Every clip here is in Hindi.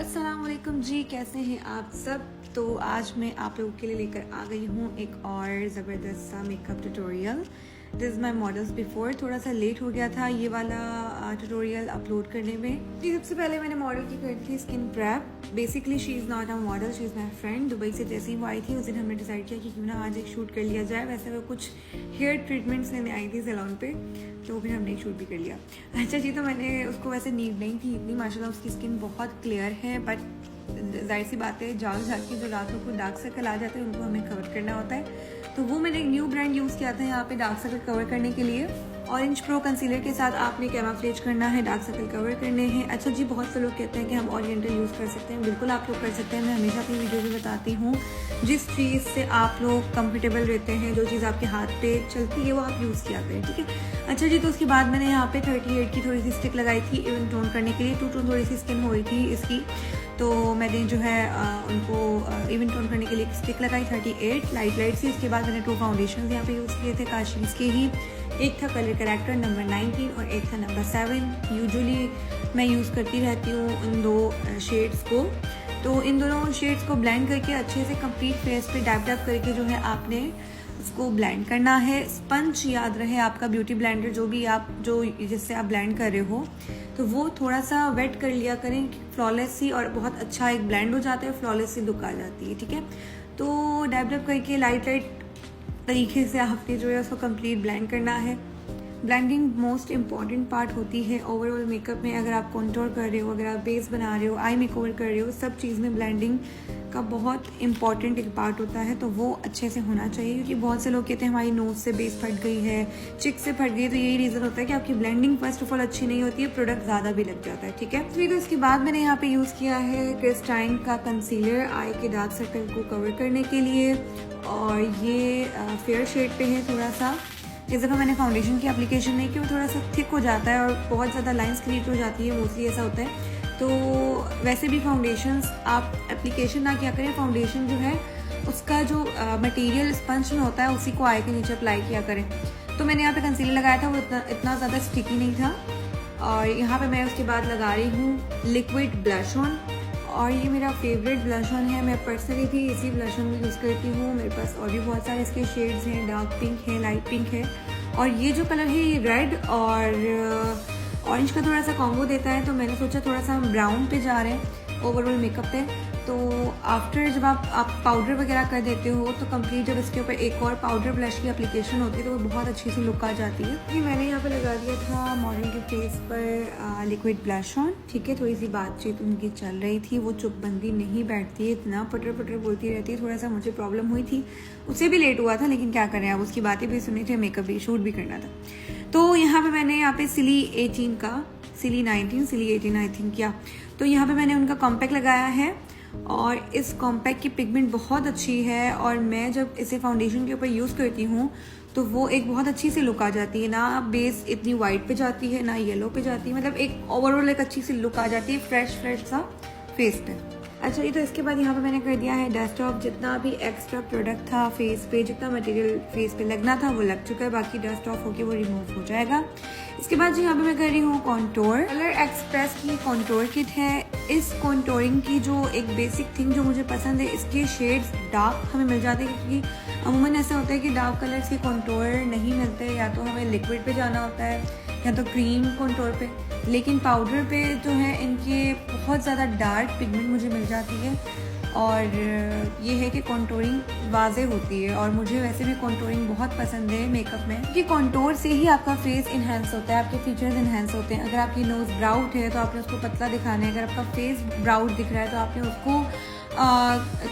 अस्सलाम वालेकुम जी, कैसे हैं आप सब। तो आज मैं आप लोगों के लिए लेकर आ गई हूँ एक और ज़बरदस्त सा makeup tutorial. This is my models before. थोड़ा सा लेट हो गया था ये वाला ट्यूटोरियल अपलोड करने में। जी, सबसे पहले मैंने मॉडल की करी थी skin prep. Basically she is not a model, she is my friend. Dubai से जैसे ही वो आई थी उस दिन हमने डिसाइड किया कि क्यों ना आज एक शूट कर लिया जाए। वैसे वो कुछ हेयर ट्रीटमेंट्स लेने आई थी सैलून पे, तो फिर हमने एक शूट भी कर लिया। अच्छा जी, तो मैंने उसको वैसे नीड नहीं थी इतनी, माशाल्लाह उसकी स्किन बहुत क्लियर है, बट जाहिर सी बात है जाग के जो रातों को डार्क सर्कल आ जाते हैं उनको हमें कवर करना होता है। तो वो मैंने एक न्यू ब्रांड यूज़ किया था यहाँ पे डार्क सर्कल कवर करने के लिए। ऑरेंज प्रो कंसीलर के साथ आपने कैमोफ्लेज करना है, डार्क सर्कल कवर करने हैं। अच्छा जी, बहुत से लोग कहते हैं कि हम ओरिएंटल यूज़ कर सकते हैं। बिल्कुल आप लोग कर सकते हैं। मैं हमेशा अपनी वीडियो में बताती हूँ जिस चीज़ से आप लोग कंफर्टेबल रहते हैं, जो चीज़ आपके हाथ पे चलती है वो आप यूज़ किया करें, ठीक है। अच्छा जी, तो उसके बाद मैंने यहाँ पे 38 की थोड़ी सी स्टिक लगाई थी इवन टोन करने के लिए। टू टोन थोड़ी सी स्किन हो रही थी इसकी, तो मैंने जो है उनको इवन टोन करने के लिए स्टिक लगाई 38 लाइट सी। उसके बाद मैंने 2 फाउंडेशन यहाँ पे यूज़ किए थे काशीज़ के ही। एक था कलर करेक्टर नंबर 19 और एक था नंबर 7। यूजुअली मैं यूज़ करती रहती हूँ इन 2 शेड्स को। तो इन दोनों शेड्स को ब्लेंड करके अच्छे से कंप्लीट फेस पे डैप करके जो है आपने उसको ब्लेंड करना है। स्पंज याद रहे आपका, ब्यूटी ब्लेंडर जो भी आप जो जिससे आप ब्लेंड कर रहे हो, तो वो थोड़ा सा वेट कर लिया करें। फ्लॉलेस सी और बहुत अच्छा एक ब्लेंड हो जाता है, फ्लॉलेस सी लुक आ जाती है, ठीक है। तो डैप करके लाइट तरीके से आपने जो है उसको कंप्लीट ब्लेंड करना है। ब्लेंडिंग मोस्ट इम्पॉर्टेंट पार्ट होती है ओवरऑल मेकअप में। अगर आप कॉन्टोर कर रहे हो, अगर आप बेस बना रहे हो, आई मेकओवर कर रहे हो, सब चीज़ में ब्लेंडिंग का बहुत इंपॉर्टेंट एक पार्ट होता है, तो वो अच्छे से होना चाहिए। क्योंकि बहुत से लोग कहते हैं हमारी नोज से बेस फट गई है, चिक से फट गई है, तो यही रीज़न होता है कि आपकी ब्लेंडिंग फर्स्ट ऑफ ऑल अच्छी नहीं होती है, प्रोडक्ट ज़्यादा भी लग जाता है, ठीक है। फिर इसके बाद मैंने यहाँ पे यूज़ किया है क्रिस्टाइन का कंसीलर आई के डार्क सर्कल को कवर करने के लिए, और ये फेयर शेड पे है थोड़ा सा। इस दफ़ा मैंने फाउंडेशन की एप्लीकेशन नहीं की, वो थोड़ा सा थिक हो जाता है और बहुत ज़्यादा लाइंस क्रिएट हो जाती है, मोस्टली ऐसा होता है। तो वैसे भी फाउंडेशंस आप एप्लीकेशन ना किया करें, फाउंडेशन जो है उसका जो मटेरियल स्पंज में होता है उसी को आई के नीचे अप्लाई किया करें। तो मैंने यहाँ पे कंसीलर लगाया था, वो इतना ज़्यादा स्टिकी नहीं था। और यहाँ पे मैं उसके बाद लगा रही हूँ लिक्विड ब्लश ऑन, और ये मेरा फेवरेट ब्लश ऑन है। मैं पर्सनली भी इसी ब्लश ऑन को यूज़ करती हूँ। मेरे पास और भी बहुत सारे इसके शेड्स हैं, डार्क पिंक है, लाइट पिंक है, और ये जो कलर है ये रेड और ऑरेंज का थोड़ा सा कॉम्बो देता है। तो मैंने सोचा थोड़ा सा हम ब्राउन पे जा रहे हैं ओवरऑल मेकअप पे। तो आफ्टर जब आप पाउडर वगैरह कर देते हो तो कंप्लीट जब इसके ऊपर एक और पाउडर ब्लश की एप्लीकेशन होती है तो वो बहुत अच्छी सी लुक आ जाती है। कि मैंने यहाँ पे लगा दिया था मॉडल के फेस पर लिक्विड ब्लश ऑन, ठीक है। थोड़ी सी बातचीत उनकी चल रही थी, वो चुपबंदी नहीं बैठती है, इतना पटर बोलती रहती है। थोड़ा सा मुझे प्रॉब्लम हुई थी, उससे भी लेट हुआ था, लेकिन क्या करें, आप उसकी बातें भी सुनी थी, मेकअप भी शूट भी करना था। तो यहाँ पे मैंने यहाँ पे सिली 18 का, सिली 19, सिली 18 आई थिंक किया। तो यहाँ पे मैंने उनका कॉम्पैक्ट लगाया है, और इस कॉम्पैक्ट की पिगमेंट बहुत अच्छी है, और मैं जब इसे फाउंडेशन के ऊपर यूज़ करती हूँ तो वो एक बहुत अच्छी सी लुक आ जाती है। ना बेस इतनी वाइट पे जाती है, ना येलो पे जाती है, मतलब एक ओवरऑल एक अच्छी सी लुक आ जाती है, फ्रेश सा फेस पे। अच्छा जी, तो इसके बाद यहाँ पे मैंने कर दिया है डस्ट ऑफ। जितना भी एक्स्ट्रा प्रोडक्ट था फेस पे, जितना मटेरियल फेस पे लगना था वो लग चुका है, बाकी डस्ट ऑफ होके वो रिमूव हो जाएगा। इसके बाद जी यहाँ पे मैं कर रही हूँ कॉन्टोर। कलर एक्सप्रेस की कॉन्टोर किट है। इस कॉन्टोरिंग की जो एक बेसिक थिंग जो मुझे पसंद है, इसके शेड्स डार्क हमें मिल जाते हैं, क्योंकि अमूमन ऐसा होता है कि डार्क कलर्स के कॉन्टोर नहीं मिलते, या तो हमें लिक्विड पे जाना होता है या तो क्रीम कॉन्टोर पे। लेकिन पाउडर पे जो है इनके बहुत ज़्यादा डार्क पिगमेंट मुझे मिल जाती है, और ये है कि कॉन्टोरिंग वाजे होती है, और मुझे वैसे भी कॉन्टोरिंग बहुत पसंद है मेकअप में, क्योंकि कॉन्टोर से ही आपका फेस इन्हेंस होता है, आपके फीचर्स इन्हेंस होते हैं। अगर आपकी नोज ब्राउड है तो आपने उसको पतला दिखाना है, अगर आपका फेस ब्राउड दिख रहा है तो आपने उसको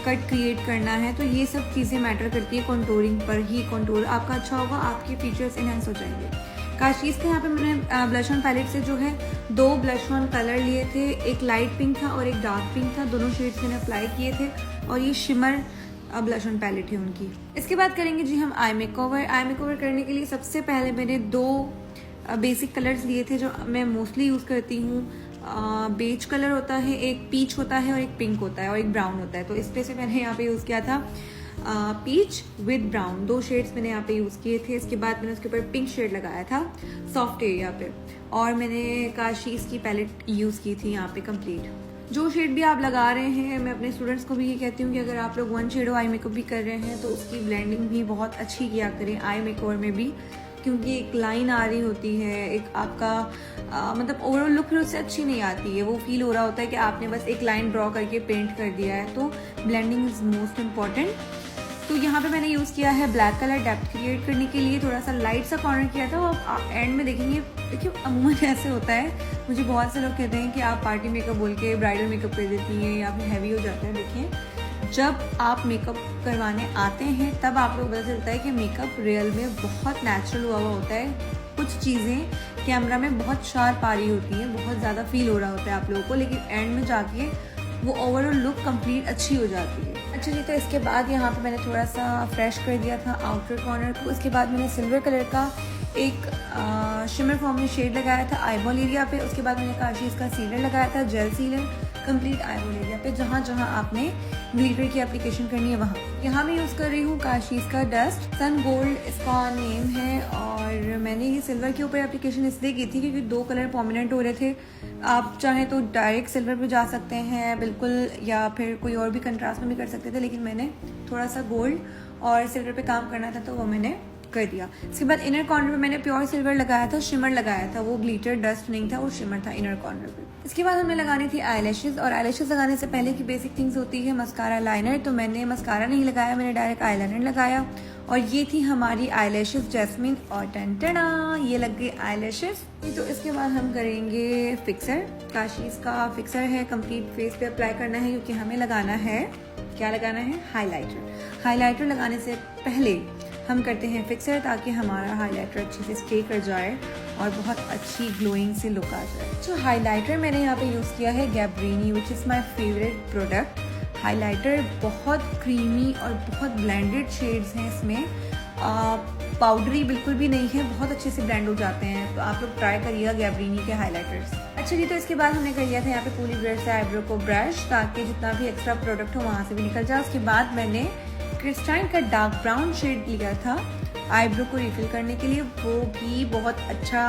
कट क्रिएट करना है। तो ये सब चीज़ें मैटर करती है कॉन्टोरिंग पर ही। कॉन्टोर आपका अच्छा होगा, आपके फीचर्स इन्हेंस हो जाएंगे। काशीज़ के यहाँ पे मैंने ब्लश ऑन पैलेट से जो है 2 ब्लश ऑन कलर लिए थे, एक लाइट पिंक था और एक डार्क पिंक था, दोनों शेड्स मैंने अप्लाई किए थे, और ये शिमर ब्लश ऑन पैलेट है उनकी। इसके बाद करेंगे जी हम आई मेकओवर। आई मेकओवर करने के लिए सबसे पहले मैंने 2 बेसिक कलर्स लिए थे जो मैं मोस्टली यूज़ करती हूँ। बेज कलर होता है, एक पीच होता है और एक पिंक होता है और एक ब्राउन होता है। तो इस पे से मैंने यहाँ पे यूज़ किया था पीच विद ब्राउन, 2 शेड्स मैंने यहाँ पे यूज़ किए थे। इसके बाद मैंने उसके ऊपर पिंक शेड लगाया था सॉफ्ट एरिया पे, और मैंने काशीज़ की पैलेट यूज़ की थी यहाँ पे कंप्लीट। जो शेड भी आप लगा रहे हैं, मैं अपने स्टूडेंट्स को भी ये कहती हूँ कि अगर आप लोग वन शेडो आई मेकअप भी कर रहे हैं तो उसकी ब्लेंडिंग भी बहुत अच्छी किया करें आई मेकओवर में भी, क्योंकि एक लाइन आ रही होती है, एक आपका मतलब ओवरऑल लुक फिर उससे अच्छी नहीं आती है। वो फील हो रहा होता है कि आपने बस एक लाइन ड्रॉ करके पेंट कर दिया है। तो ब्लेंडिंग इज़ मोस्ट इम्पॉर्टेंट। तो यहाँ पे मैंने यूज़ किया है ब्लैक कलर डेप्थ क्रिएट करने के लिए, थोड़ा सा लाइट सा कॉर्नर किया था। और आप एंड में देखेंगे, देखिए अमूमन ऐसे होता है, मुझे बहुत से लोग कहते हैं कि आप पार्टी मेकअप बोल के ब्राइडल मेकअप कर देती हैं या फिर हैवी हो जाता है। देखिए जब आप मेकअप करवाने आते हैं तब आप लोग पता चलता है कि मेकअप रियल में बहुत नेचुरल हुआ होता है। कुछ चीज़ें कैमरा में बहुत शार्प आ रही होती हैं, बहुत ज़्यादा फील हो रहा होता है आप लोगों को, लेकिन एंड में जाके वो ओवरऑल लुक कंप्लीट अच्छी हो जाती है। अच्छा जी, तो इसके बाद यहाँ पे मैंने थोड़ा सा फ्रेश कर दिया था आउटर कॉर्नर को। उसके बाद मैंने सिल्वर कलर का एक शिमर फॉर्म में शेड लगाया था आईबॉल एरिया पे। उसके बाद मैंने काशीज़ का सीलर लगाया था, gel sealer complete eyeball area पे, जहाँ जहाँ आपने ग्लिटर की एप्लीकेशन करनी है वहाँ। यहाँ मैं यूज़ कर रही हूँ काशीज़ का डस्ट सन गोल्ड, इसका नेम है। और मैंने ये सिल्वर के ऊपर एप्लीकेशन इसलिए की थी क्योंकि दो कलर प्रोमिनेंट हो रहे थे। आप चाहें तो डायरेक्ट सिल्वर पे जा सकते हैं बिल्कुल, या फिर कोई और भी कंट्रास्ट में भी कर सकते थे, लेकिन मैंने थोड़ा सा गोल्ड और सिल्वर पे काम करना था तो वो मैंने कर दिया। इसके बाद इनर कॉर्नर पे मैंने प्योर सिल्वर लगाया था, शिमर लगाया था, वो ग्लिटर डस्ट नहीं था, वो शिमर था इनर कॉर्नर पे। इसके बाद हमें लगानी थी आईलैशेस, और आईलैशेस लगाने से पहले की बेसिक थिंग्स होती है मस्कारा लाइनर। तो मैंने मस्कारा नहीं लगाया, मैंने डायरेक्ट आईलाइनर लगाया। और ये थी हमारी आईलैशेस जैस्मिन, और टन ये लग गई आईलैशेस। तो इसके बाद हम करेंगे फिक्सर। काशीज़ का फिक्सर है, कंप्लीट फेस पे अप्लाई करना है क्योंकि हमें लगाना है, क्या लगाना है, हाइलाइटर। हाइलाइटर लगाने से पहले हम करते हैं फिक्सर ताकि हमारा हाइलाइटर अच्छे से स्टे कर जाए और बहुत अच्छी ग्लोइंग से लुक आ जाए। तो हाइलाइटर मैंने यहाँ पे यूज़ किया है Gabrini, which is my favourite product. Highlighter बहुत क्रीमी और बहुत ब्लेंडेड शेड्स हैं इसमें, पाउडरी बिल्कुल भी नहीं है, बहुत अच्छे से ब्लेंड हो जाते हैं। तो आप लोग ट्राई करिएगा गैब्रिनी के हाइलाइटर्स। अच्छा जी, तो इसके बाद हमने कर लिया था यहाँ पे पूरी ब्रश से आईब्रो को ब्रश, ताकि जितना भी एक्स्ट्रा प्रोडक्ट हो वहाँ से भी निकल जाए। उसके बाद मैंने क्रिस्टाइन का डार्क ब्राउन शेड लिया था आईब्रो को रिफिल करने के लिए, वो भी बहुत अच्छा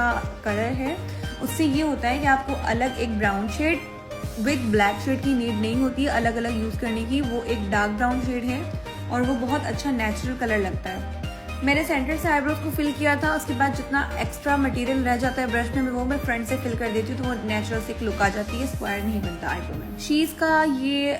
कलर है। उससे ये होता है कि आपको अलग एक brown shade with black shade की नीड नहीं होती है अलग अलग यूज़ करने की। वो एक डार्क ब्राउन शेड है और वो बहुत अच्छा नेचुरल कलर लगता है। मैंने सेंटर से आईब्रोज को फिल किया था। उसके बाद जितना एक्स्ट्रा मटेरियल रह जाता है ब्रश में वो मैं फ्रंट से फिल कर देती हूँ, तो वो नेचुरल से एक लुक आ जाती है, स्क्वायर नहीं बनता आईब्रो में। शीज का ये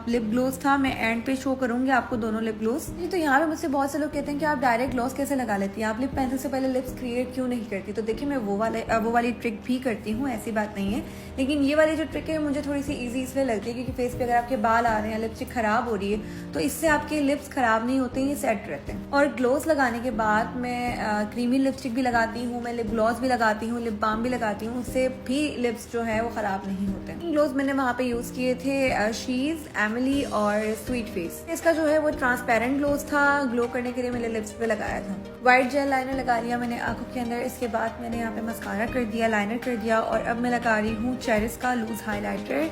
लिप ग्लोस था, मैं एंड पे शो करूंगी आपको दोनों लिप ग्लोस। तो यहाँ पे मुझसे बहुत से लोग कहते हैं कि आप डायरेक्ट ग्लोस कैसे लगा लेती हैं, आप लिप पेंसिल से पहले लिप्स क्रिएट क्यों नहीं करती। तो देखिए मैं वो वाली ट्रिक भी करती हूँ, ऐसी बात नहीं है, लेकिन ये वाली जो ट्रिक है मुझे थोड़ी सी ईजी इसलिए लगती है क्योंकि फेस पे अगर आपके बाल आ रहे हैं, लिपस्टिक खराब हो रही है, तो इससे आपके लिप्स खराब नहीं होते, ये सेट रहते हैं। और ग्लोस लगाने के बाद मैं क्रीमी लिपस्टिक भी लगाती हूँ, मैं लिप ग्लॉस भी लगाती हूँ, लिप बाम भी लगाती हूँ, उससे भी लिप्स जो है वो खराब नहीं होते। ग्लोस मैंने वहाँ पे यूज किए थे शीज, एमिली और स्वीट फेस। इसका जो है वो ट्रांसपेरेंट ग्लोस था, ग्लो करने के लिए मैंने लिप्स पे लगाया था। व्हाइट जेल लाइनर लगा लिया मैंने आंखों के अंदर। इसके बाद मैंने यहाँ पे मस्कारा कर दिया, लाइनर कर दिया, और अब मैं लगा रही हूँ चेरिस का लूज हाईलाइटर।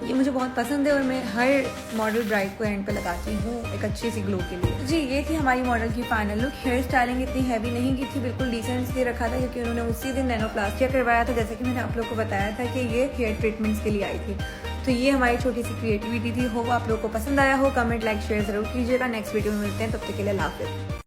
ये मुझे बहुत पसंद है और मैं हर मॉडल ब्राइड को एंड पे लगाती हूँ एक अच्छी सी ग्लो के लिए। जी ये थी हमारी मॉडल की फाइनल लुक। हेयर स्टाइलिंग इतनी हैवी नहीं की थी, बिल्कुल डिसेंट इसलिए रखा था क्योंकि उन्होंने उसी दिन नैनोप्लास्टिया करवाया था, जैसे कि मैंने आप लोग को बताया था कि ये हेयर ट्रीटमेंट्स के लिए आई थी। तो ये हमारी छोटी सी क्रिएटिविटी थी। होप आप लोग को पसंद आया हो। कमेंट, लाइक, शेयर जरूर कीजिएगा। नेक्स्ट वीडियो में मिलते हैं, तब तक के लिए अल्लाह हाफिज़।